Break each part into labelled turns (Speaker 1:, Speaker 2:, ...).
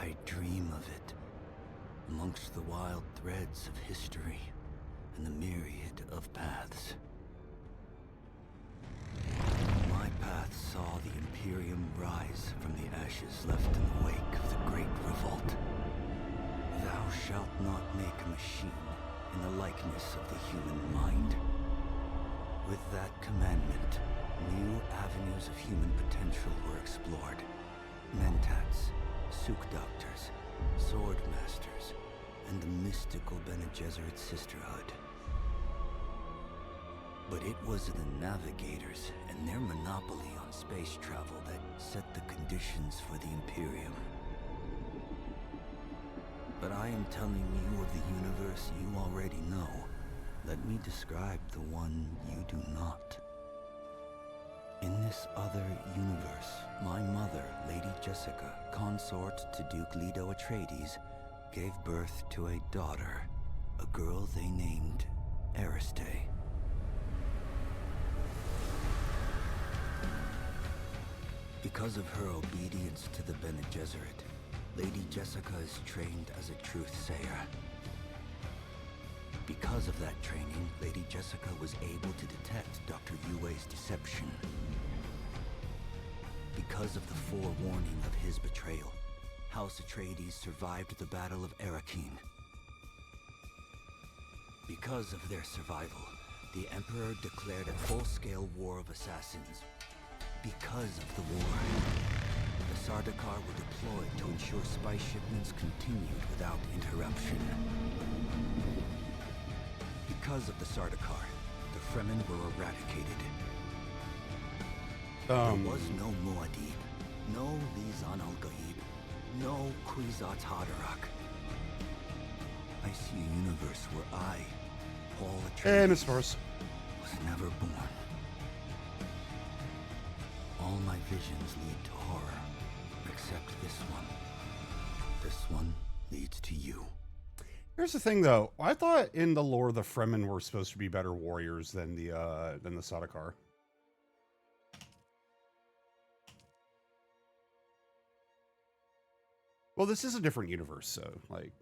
Speaker 1: I dream of it, amongst the wild threads of history and the myriad of paths. My path saw the Imperium rise from the ashes left in the wake of the Great Revolt. Thou shalt not make a machine in the likeness of the human mind. With that commandment, new avenues of human potential were explored. Mentats, Suk Doctors, Sword Masters, and the mystical Bene Gesserit Sisterhood. But it was the Navigators and their monopoly on space travel that set the conditions for the Imperium. But I am telling you of the universe you already know. Let me describe the one you do not. In this other universe, my mother, Lady Jessica, consort to Duke Leto Atreides, gave birth to a daughter, a girl they named Ariste. Because of her obedience to the Bene Gesserit, Lady Jessica is trained as a truth-sayer. Because of that training, Lady Jessica was able to detect Dr. Yue's deception. Because of the forewarning of his betrayal, House Atreides survived the Battle of Arrakeen. Because of their survival, the Emperor declared a full-scale war of assassins. Because of the war, the Sardaukar were deployed to ensure spice shipments continued without interruption. Because of the Sardaukar, the Fremen were eradicated. There was no Muad'Dib, no Lisan al-Gaib, no Kwisatz Haderach. I see a universe where I, Paul Atreides, was never born. All my visions lead to horror, except this one. This one leads to you.
Speaker 2: Here's the thing, though. I thought in the lore the Fremen were supposed to be better warriors than the Sardaukar. Well, this is a different universe, so like.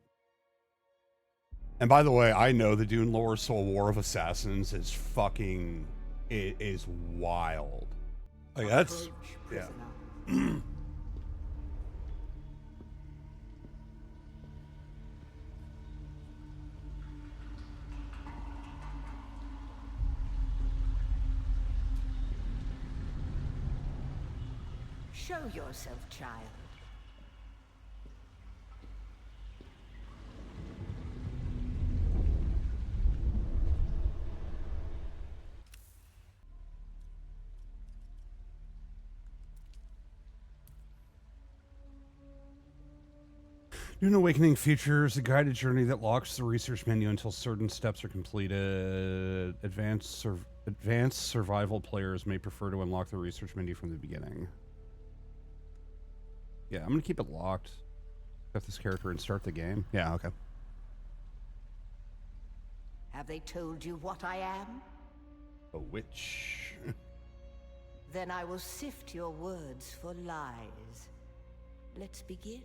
Speaker 2: And by the way, I know the Dune lore, so War of Assassins is fucking. It is wild. Like that's yeah.
Speaker 3: Show yourself, child.
Speaker 2: Dune Awakening features a guided journey that locks the research menu until certain steps are completed. Advanced survival players may prefer to unlock the research menu from the beginning. Yeah, I'm going to keep it locked. Got this character and start the game. Yeah, okay.
Speaker 3: Have they told you what I am?
Speaker 2: A witch.
Speaker 3: Then I will sift your words for lies. Let's begin.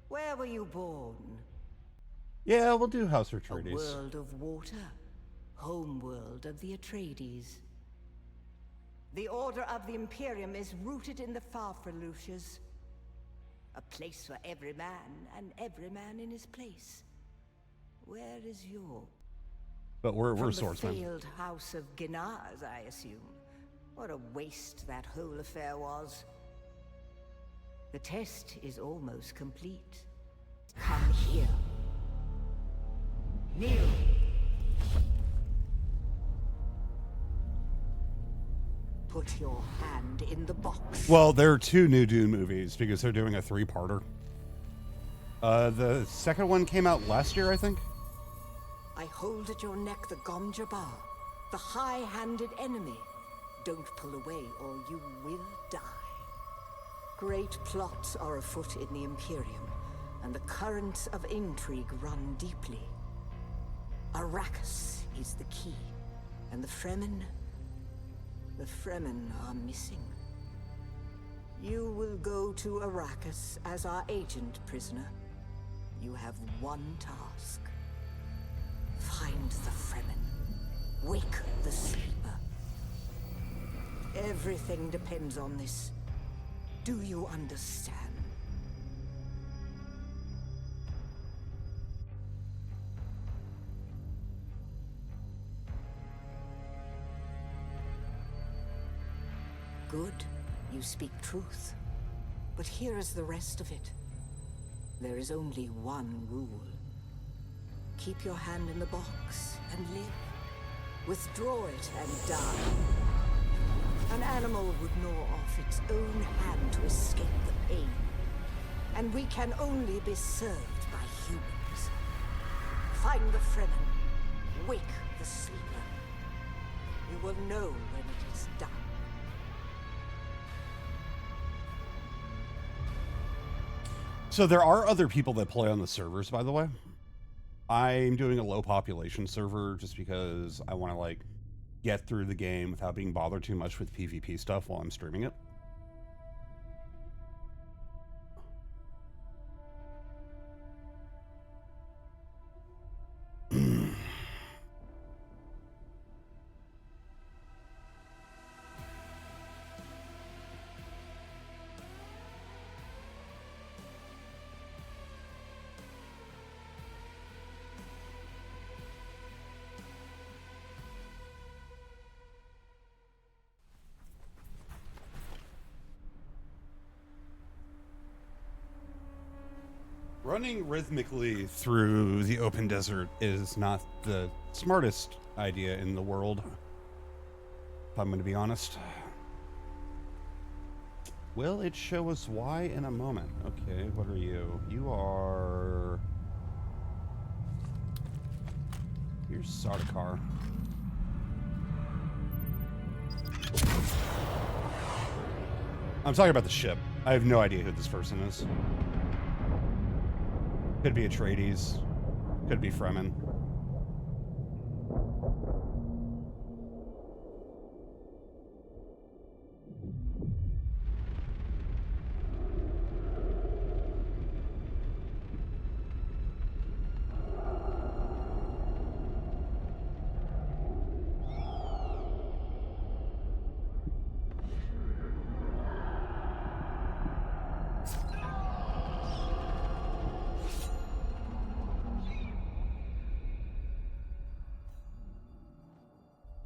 Speaker 3: Where were you born?
Speaker 2: Yeah, we'll do House Atreides.
Speaker 3: A world of water. Homeworld of the Atreides. The Order of the Imperium is rooted in the Farfreluches. A place for every man, and every man in his place. Where is your...
Speaker 2: But we're
Speaker 3: From
Speaker 2: swordsmen.
Speaker 3: the failed house of Gnaz, I assume. What a waste that whole affair was. The test is almost complete. Come here. Kneel. Put your hand in the box.
Speaker 2: Well, there are two new Dune movies because they're doing a three-parter. The second one came out last year, I think.
Speaker 3: I hold at your neck the Gom Jabbar, the high-handed enemy. Don't pull away or you will die. Great plots are afoot in the Imperium, and the currents of intrigue run deeply. Arrakis is the key, and the Fremen are missing. You will go to Arrakis as our agent, prisoner. You have one task. Find the Fremen. Wake the sleeper. Everything depends on this. Do you understand? Good. You speak truth. But here is the rest of it. There is only one rule. Keep your hand in the box and live. Withdraw it and die. An animal would gnaw off its own hand to escape the pain. And we can only be served by humans. Find the Fremen. Wake the sleeper. You will know when it is done.
Speaker 2: So there are other people that play on the servers, by the way. I'm doing a low population server just because I want to like get through the game without being bothered too much with PvP stuff while I'm streaming it. Running rhythmically through the open desert is not the smartest idea in the world, if I'm going to be honest. Will it show us why in a moment? Okay, what are you? You are... Here's Sardaukar. I'm talking about the ship. I have no idea who this person is. Could be Atreides. Could be Fremen.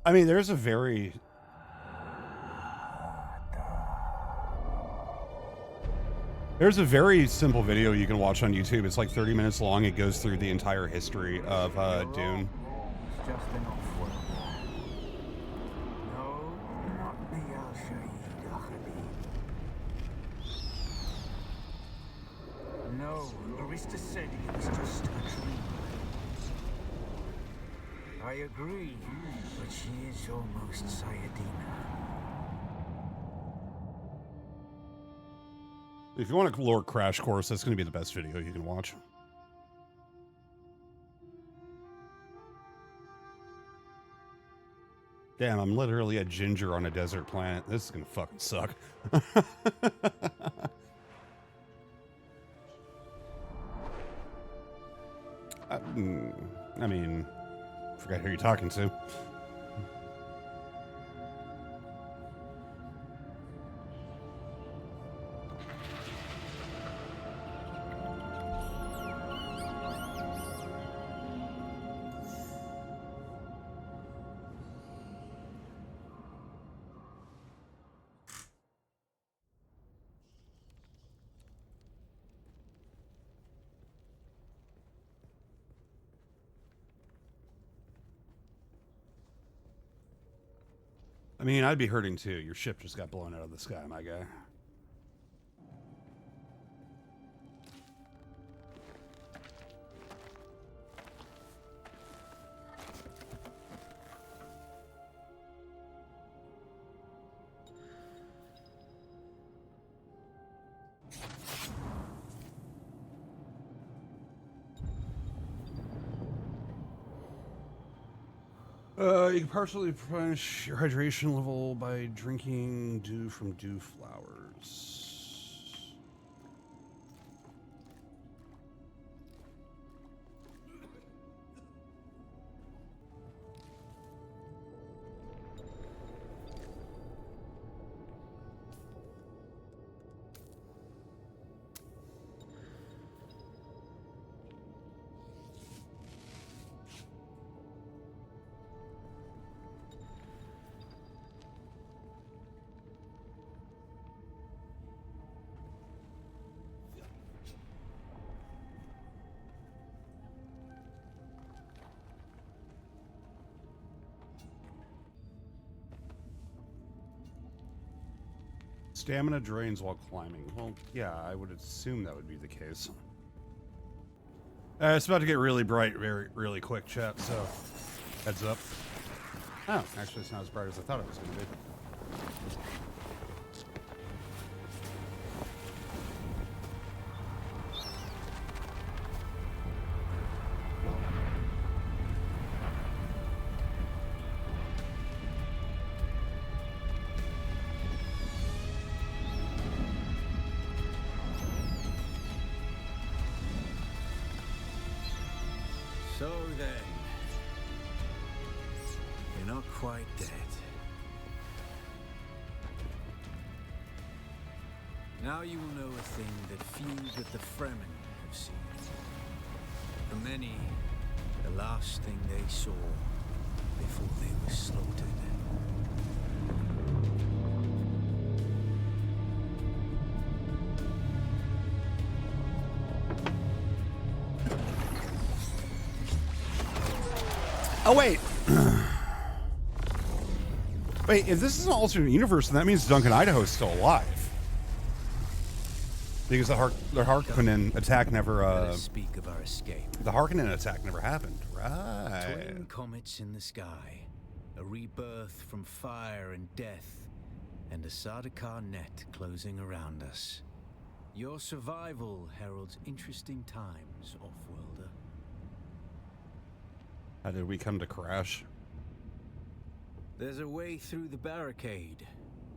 Speaker 2: I mean, there's a very simple video you can watch on YouTube. It's like 30 minutes long. It goes through the entire history of Dune.
Speaker 4: It's just an awful. No, not the Al-Shaheed Ahadi. No, Arista said it was just a dream. I agree, but she is almost Sayadina.
Speaker 2: If you want a lore crash course, that's going to be the best video you can watch. Damn, I'm literally a ginger on a desert planet. This is going to fucking suck. I mean... Forgot who you're talking to. I mean, I'd be hurting too. Your ship just got blown out of the sky, my guy. You can partially replenish your hydration level by drinking dew from dew flowers. Stamina drains while climbing. Well, yeah, I would assume that would be the case. It's about to get really bright really quick, chat, so heads up. Oh, actually it's not as bright as I thought it was going to be.
Speaker 1: So then, you're not quite dead. Now you will know a thing that few but the Fremen have seen. For many, the last thing they saw before they were slaughtered.
Speaker 2: Oh, wait. Wait, if this is an alternate universe, then that means Duncan Idaho's still alive. Because the Harkonnen attack never,
Speaker 1: Let us speak of our escape.
Speaker 2: the Harkonnen attack never happened. Right.
Speaker 1: Twin comets in the sky, a rebirth from fire and death, and a Sardaukar net closing around us. Your survival heralds interesting times, Offworlder.
Speaker 2: How did we come to crash?
Speaker 1: There's a way through the barricade,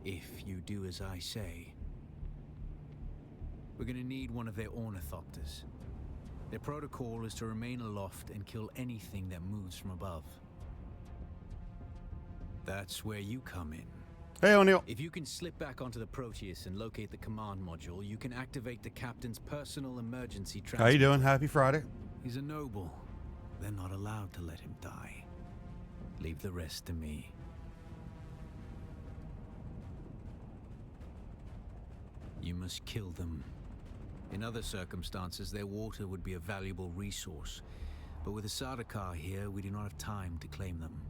Speaker 1: if you do as I say. We're gonna need one of their ornithopters. Their protocol is to remain aloft and kill anything that moves from above. That's where you come in.
Speaker 2: Hey, O'Neill.
Speaker 1: If you can slip back onto the Proteus and locate the command module, you can activate the captain's personal emergency transport.
Speaker 2: How you doing? Happy Friday.
Speaker 1: He's a noble. They're not allowed to let him die. Leave the rest to me. You must kill them. In other circumstances, their water would be a valuable resource. But with the Sardaukar here, we do not have time to claim them.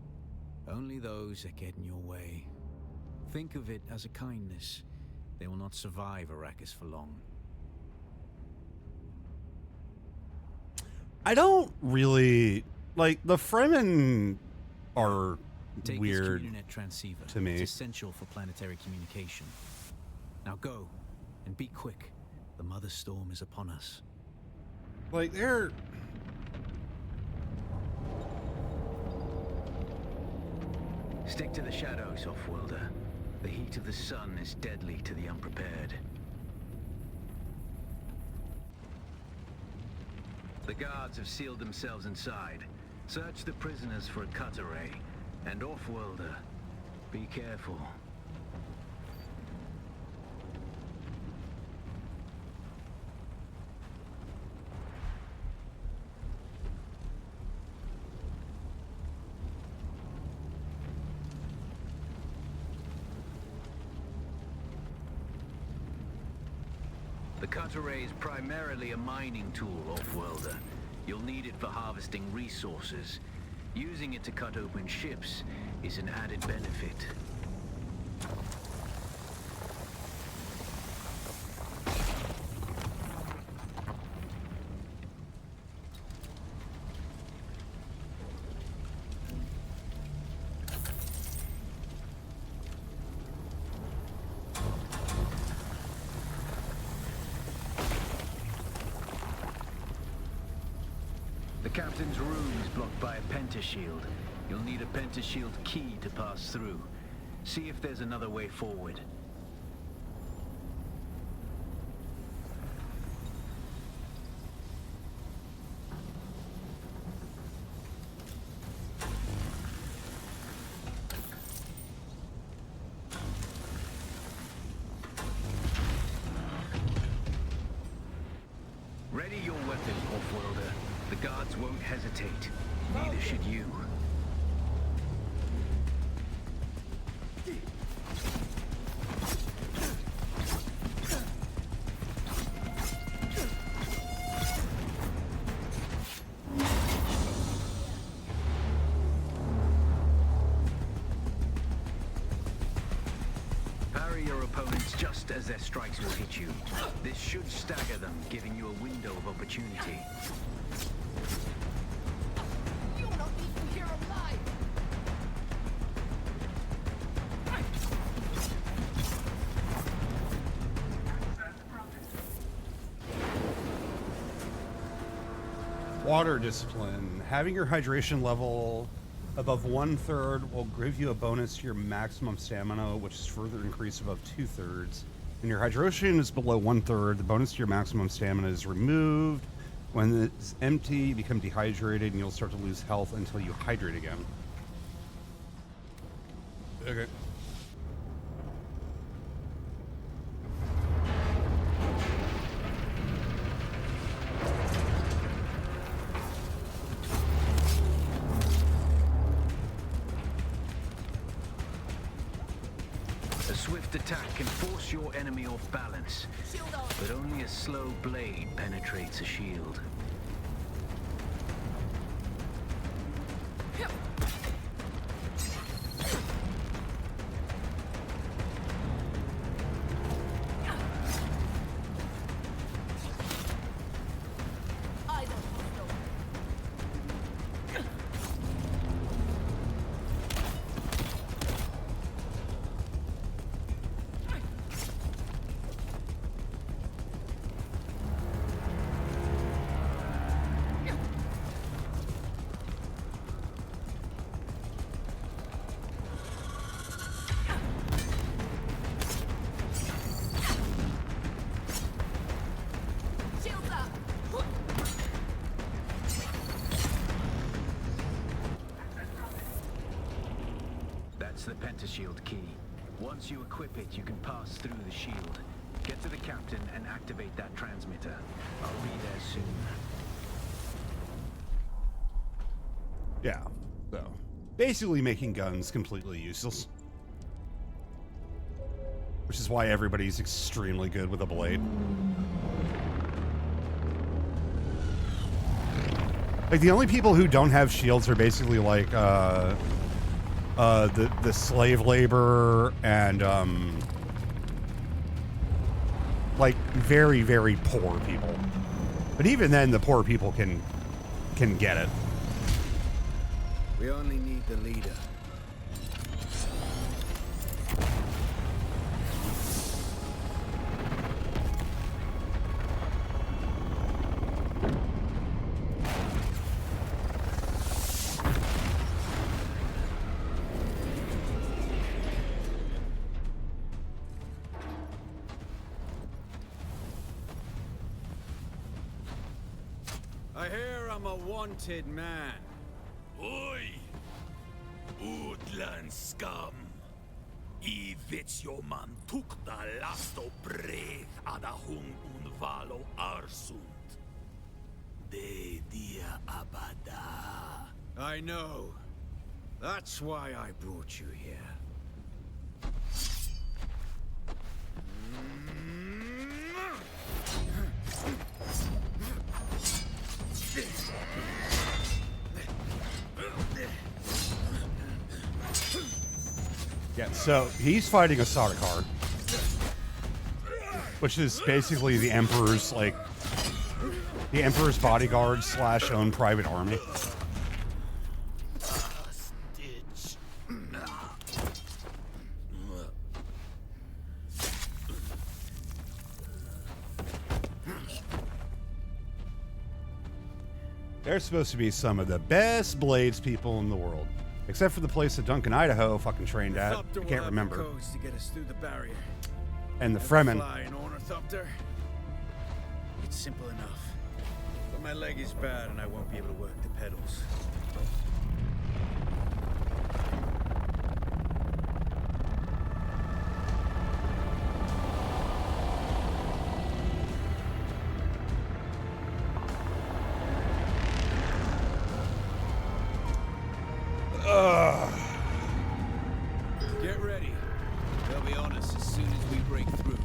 Speaker 1: Only those that get in your way. Think of it as a kindness. They will not survive Arrakis for long.
Speaker 2: I don't really like the Fremen are
Speaker 1: Take
Speaker 2: weird
Speaker 1: this communinet transceiver.
Speaker 2: to me.
Speaker 1: It's essential for planetary communication. Now go, and be quick. The Mother Storm is upon us.
Speaker 2: Like they're
Speaker 1: Stick to the shadows, Offworlder. The heat of the sun is deadly to the unprepared. The guards have sealed themselves inside. Search the prisoners for a cut array. And Offworlder, be careful. The cut array is primarily a mining tool, Offworlder. You'll need it for harvesting resources. Using it to cut open ships is an added benefit. The captain's room is blocked by a pentashield. You'll need a pentashield key to pass through. See if there's another way forward. Ready your weapon, Offworlder. The guards won't hesitate. Neither should you. Parry your opponents just
Speaker 4: as their strikes will hit you. This should stagger them, giving you a window of opportunity.
Speaker 5: You're not even here alive!
Speaker 2: Water discipline. Having your hydration level above 1/3 will give you a bonus to your maximum stamina, which is further increased above 2/3. When your hydration is below 1/3, the bonus to your maximum stamina is removed. When it's empty, you become dehydrated and you'll start to lose health until you hydrate again. Okay.
Speaker 4: A swift attack can force your enemy off balance, but only a slow blade penetrates a shield. That's the pentashield key. Once you equip it, you can pass through the shield. Get to the captain and activate that transmitter. I'll be there soon.
Speaker 2: Yeah, so basically making guns completely useless. Which is why everybody's extremely good with a blade. Like, the only people who don't have shields are basically like, the slave labor and, like, very, very poor people. But even then, the poor people can get it.
Speaker 4: We only need the leader.
Speaker 6: I hear I'm a wanted man.
Speaker 7: Oi! Utland scum! I vet jo man tukta lasto breg ada hung un valo arsund. De dia abada.
Speaker 6: I know. That's why I brought you here.
Speaker 2: Yeah, so he's fighting a Sardaukar, which is basically the Emperor's, like, the Emperor's bodyguard / own private army. They're supposed to be some of the best blades people in the world. Except for the place that Duncan, Idaho fucking trained at. I can't remember.
Speaker 6: To get us through the barrier.
Speaker 2: And the Fremen.
Speaker 6: Fly an ornithopter. It's simple enough. But my leg is bad and I won't be able to work the pedals. Get ready. They'll be on us as soon as we break through.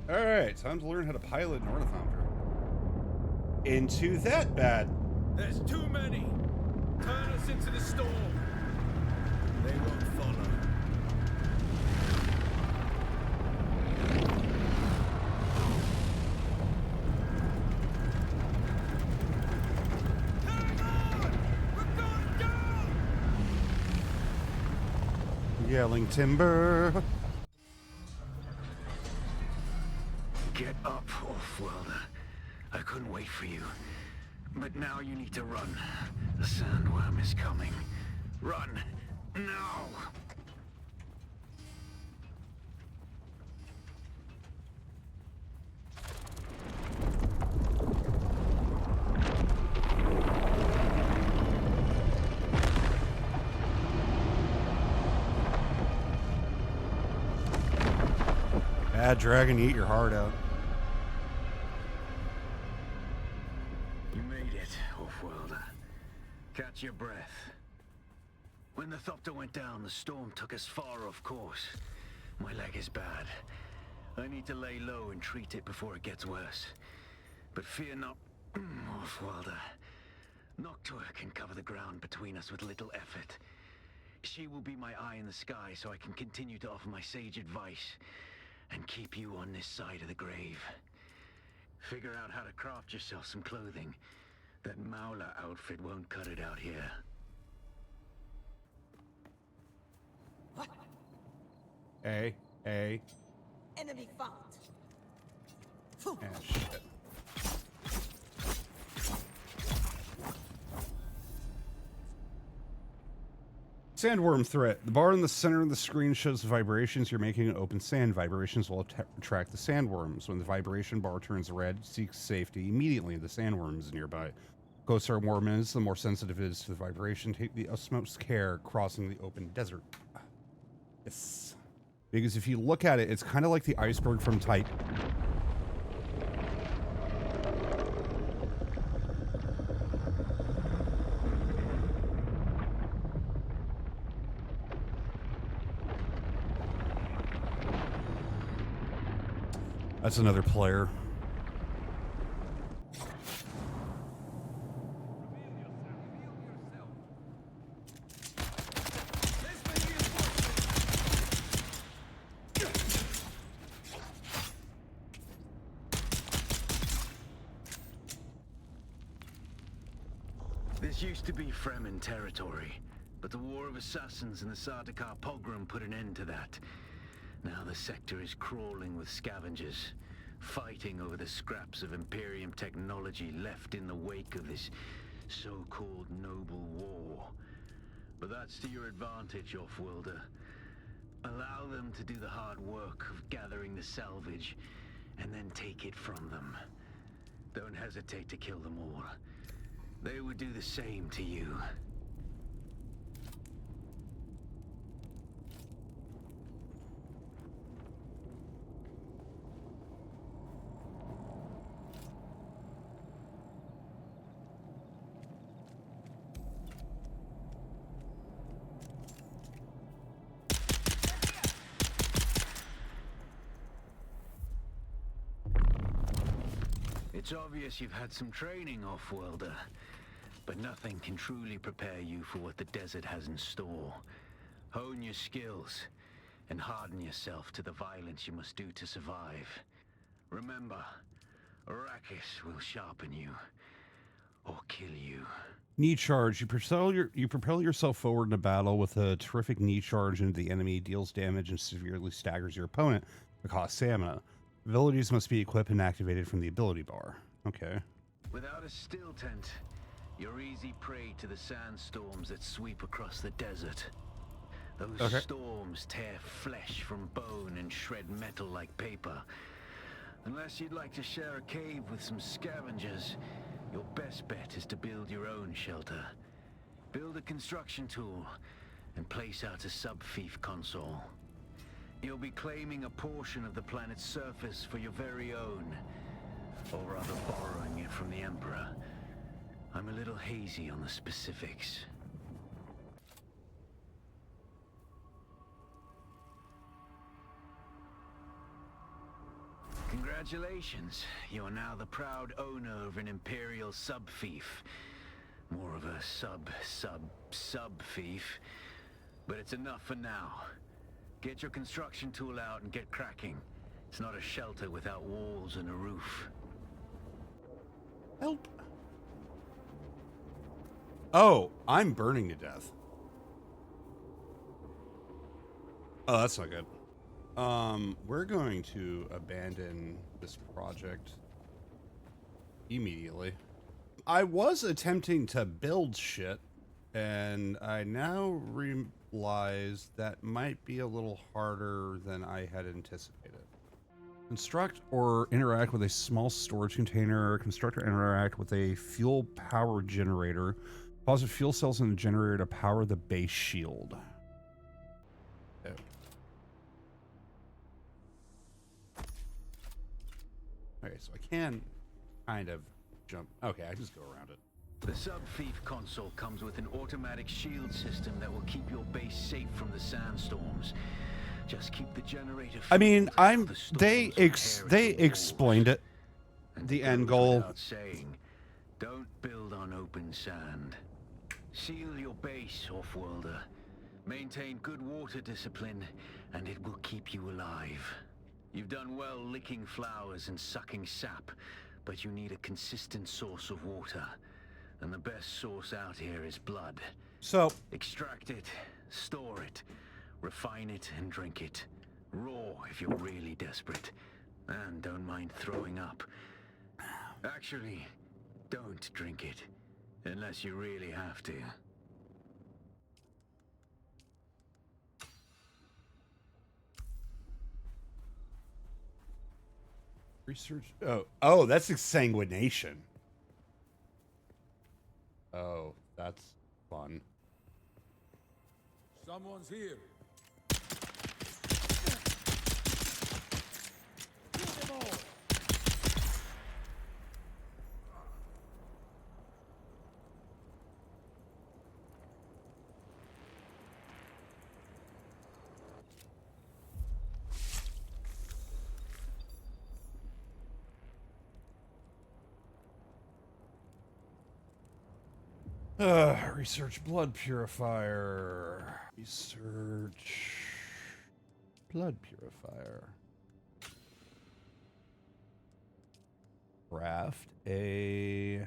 Speaker 2: Alright, time to learn how to pilot an ornithopter. Into that bad.
Speaker 6: There's too many. Turn us into the storm. They won't follow.
Speaker 2: Yelling timber.
Speaker 4: Get up, Offworlder. I couldn't wait for you. But now you need to run. The sandworm is coming. Run! Now!
Speaker 2: Bad dragon, eat your heart out.
Speaker 4: You made it, Offworlder. Catch your breath. When the Thopter went down, the storm took us far off course. My leg is bad. I need to lay low and treat it before it gets worse. But fear not, Offworlder. Noctua can cover the ground between us with little effort. She will be my eye in the sky so I can continue to offer my sage advice and keep you on this side of the grave. Figure out how to craft yourself some clothing. That Mauler outfit won't cut it out here.
Speaker 5: What?
Speaker 2: A.
Speaker 5: Enemy found. Phew.
Speaker 2: Ah, shit. Sandworm threat. The bar in the center of the screen shows the vibrations you're making in open sand. Vibrations will attract the sandworms. When the vibration bar turns red, seek safety immediately. The sandworm is nearby. Closer a worm is, the more sensitive it is to the vibration. Take the utmost care crossing the open desert. Yes. Because if you look at it, it's kind of like the iceberg from Type. That's another player.
Speaker 4: This used to be Fremen territory, but the War of Assassins and the Sardaukar pogrom put an end to that. Now the sector is crawling with scavengers, fighting over the scraps of Imperium technology left in the wake of this so-called noble war. But that's to your advantage, Offworlder. Allow them to do the hard work of gathering the salvage, and then take it from them. Don't hesitate to kill them all. They would do the same to you. It's obvious you've had some training, Offworlder, but nothing can truly prepare you for what the desert has in store. Hone your skills, and harden yourself to the violence you must do to survive. Remember, Arrakis will sharpen you, or kill you.
Speaker 2: Knee charge. You propel yourself forward in a battle with a terrific knee charge into the enemy, deals damage and severely staggers your opponent, but costs stamina. Abilities must be equipped and activated from the ability bar. Okay.
Speaker 4: Without a still tent, you're easy prey to the sandstorms that sweep across the desert. Those storms tear flesh from bone and shred metal like paper. Unless you'd like to share a cave with some scavengers, your best bet is to build your own shelter. Build a construction tool and place out a sub-fief console. You'll be claiming a portion of the planet's surface for your very own, or rather borrowing it from the Emperor. I'm a little hazy on the specifics. Congratulations, you're now the proud owner of an Imperial sub-fief. More of a sub-fief. But it's enough for now. Get your construction tool out and get cracking. It's not a shelter without walls and a roof.
Speaker 2: Help. Oh, I'm burning to death. Oh, that's not good. We're going to abandon this project immediately. I was attempting to build shit, and I now realize that might be a little harder than I had anticipated. Construct or interact with a small storage container. Construct or interact with a fuel power generator. Deposit fuel cells in the generator to power the base shield. Oh. Okay, so I can kind of jump. Okay, I just go around it.
Speaker 4: The sub-thief console comes with an automatic shield system that will keep your base safe from the sandstorms. Just keep the generator.
Speaker 2: I mean, they
Speaker 4: they
Speaker 2: explained it. The end goal.
Speaker 4: Saying, don't build on open sand. Seal your base, off-worlder. Maintain good water discipline, and it will keep you alive. You've done well licking flowers and sucking sap, but you need a consistent source of water. And the best source out here is blood.
Speaker 2: So,
Speaker 4: extract it, store it, refine it, and drink it. Raw if you're really desperate. And don't mind throwing up. Actually, don't drink it. Unless you really have to.
Speaker 2: Research. Oh, that's exsanguination. Oh, that's fun.
Speaker 7: Someone's here.
Speaker 2: Research blood purifier. Research blood purifier. Craft a.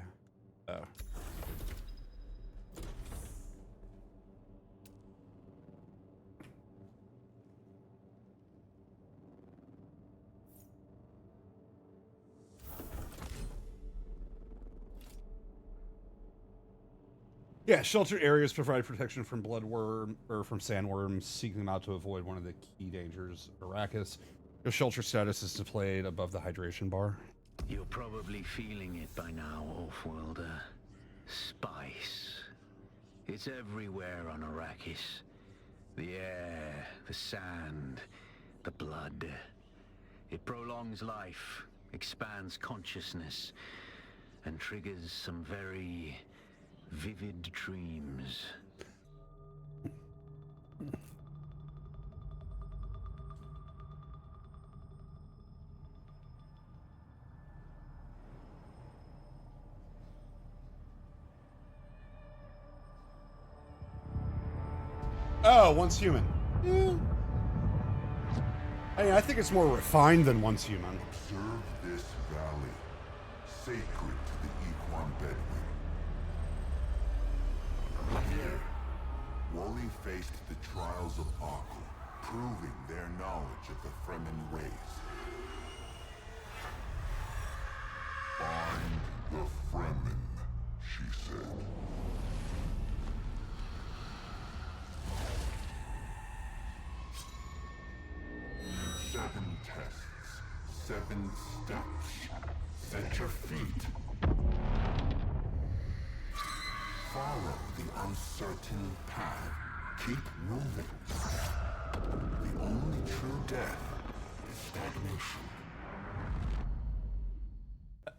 Speaker 2: Yeah, sheltered areas provide protection from bloodworm or from sandworms. Seeking them out to avoid one of the key dangers. Arrakis. Your shelter status is displayed above the hydration bar.
Speaker 4: You're probably feeling it by now, Off-worlder. Spice. It's everywhere on Arrakis. The air, the sand, the blood. It prolongs life, expands consciousness, and triggers some very vivid dreams.
Speaker 2: Oh, once human. Yeah. I think it's more refined than once human.
Speaker 8: Observe this valley, sacred to the Equan Bedouin. Here, Wally faced the trials of Aku, proving their knowledge of the Fremen ways. Find the Fremen, she said. Seven tests, 7 steps. Set your feet. Follow the uncertain path. Keep moving. The only true death is stagnation.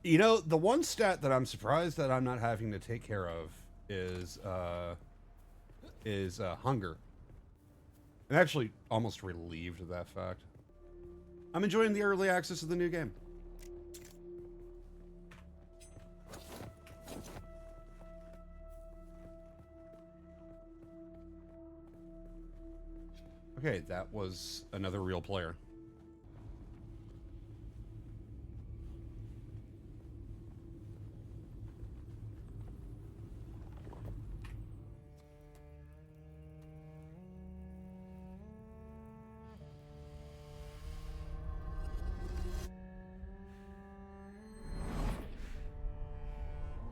Speaker 2: You know, the one stat that I'm surprised that I'm not having to take care of is hunger. I'm actually almost relieved of that fact. I'm enjoying the early access of the new game. Okay, that was another real player.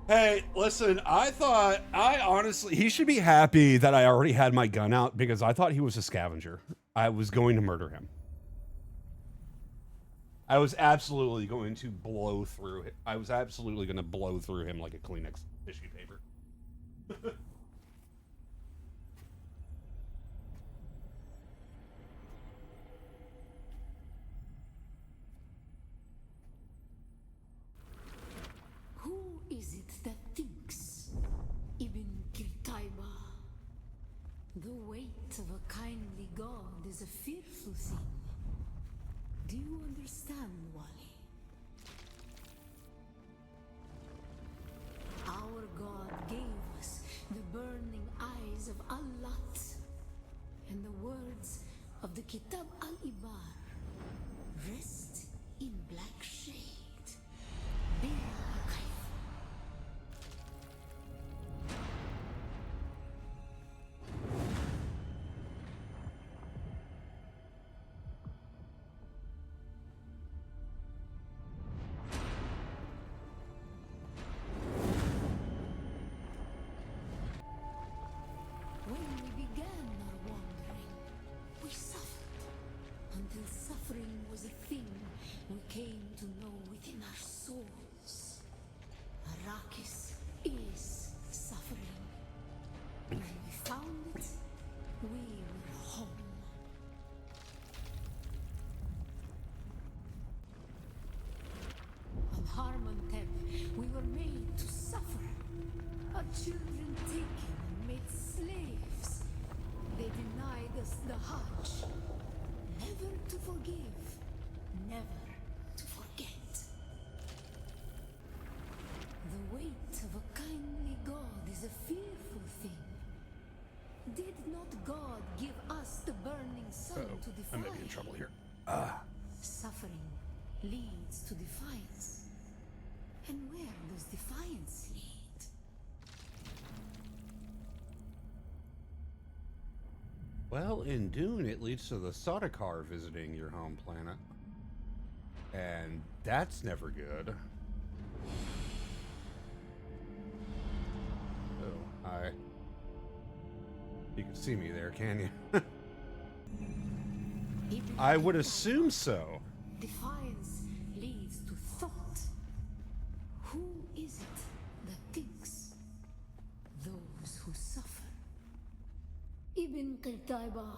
Speaker 2: Hey, listen, I honestly, he should be happy that I already had my gun out because I thought he was a scavenger. I was going to murder him. I was absolutely going to blow through him. I was absolutely going to blow through him like a Kleenex tissue paper.
Speaker 9: Who is it that thinks? Ibn Kirtaiba. The weight of a kindly god is a fearful thing. Do you understand, Wally? Our god gave us the burning eyes of Allat and the words of the Kitab al-Ibar. Rest in black shade. Be when we began our wandering, we suffered until suffering was a thing we came to know within our souls. Arrakis is suffering. When we found it, we were home. On Harmontep, we were made to suffer. Our children taken and made slaves. They denied us the Hajj. Never to forgive, never to forget. The weight of a kindly God is a fearful thing. Did not God give us the burning sun to defy?
Speaker 2: I may be in trouble here.
Speaker 9: Suffering leads to defiance. And where does defiance lead?
Speaker 2: Well, in Dune, it leads to the Sardaukar visiting your home planet. And that's never good. Oh, hi. You can see me there, can you? I would assume so.
Speaker 9: Defiance leads to thought. Who is it that thinks? Those who suffer. Ibn Qirtaiba,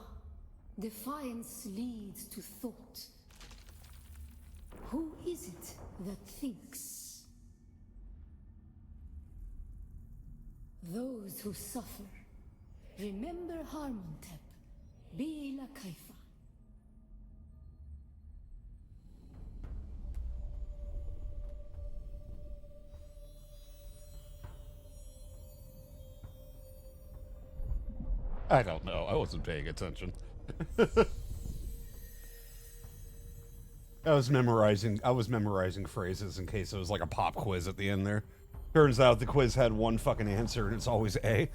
Speaker 9: defiance leads to thought. Who is it that thinks? Those who suffer. Remember Harmontep. Be la Kaifa.
Speaker 2: I don't know. I wasn't paying attention. I was memorizing phrases in case it was like a pop quiz at the end there. Turns out the quiz had one fucking answer and it's always A.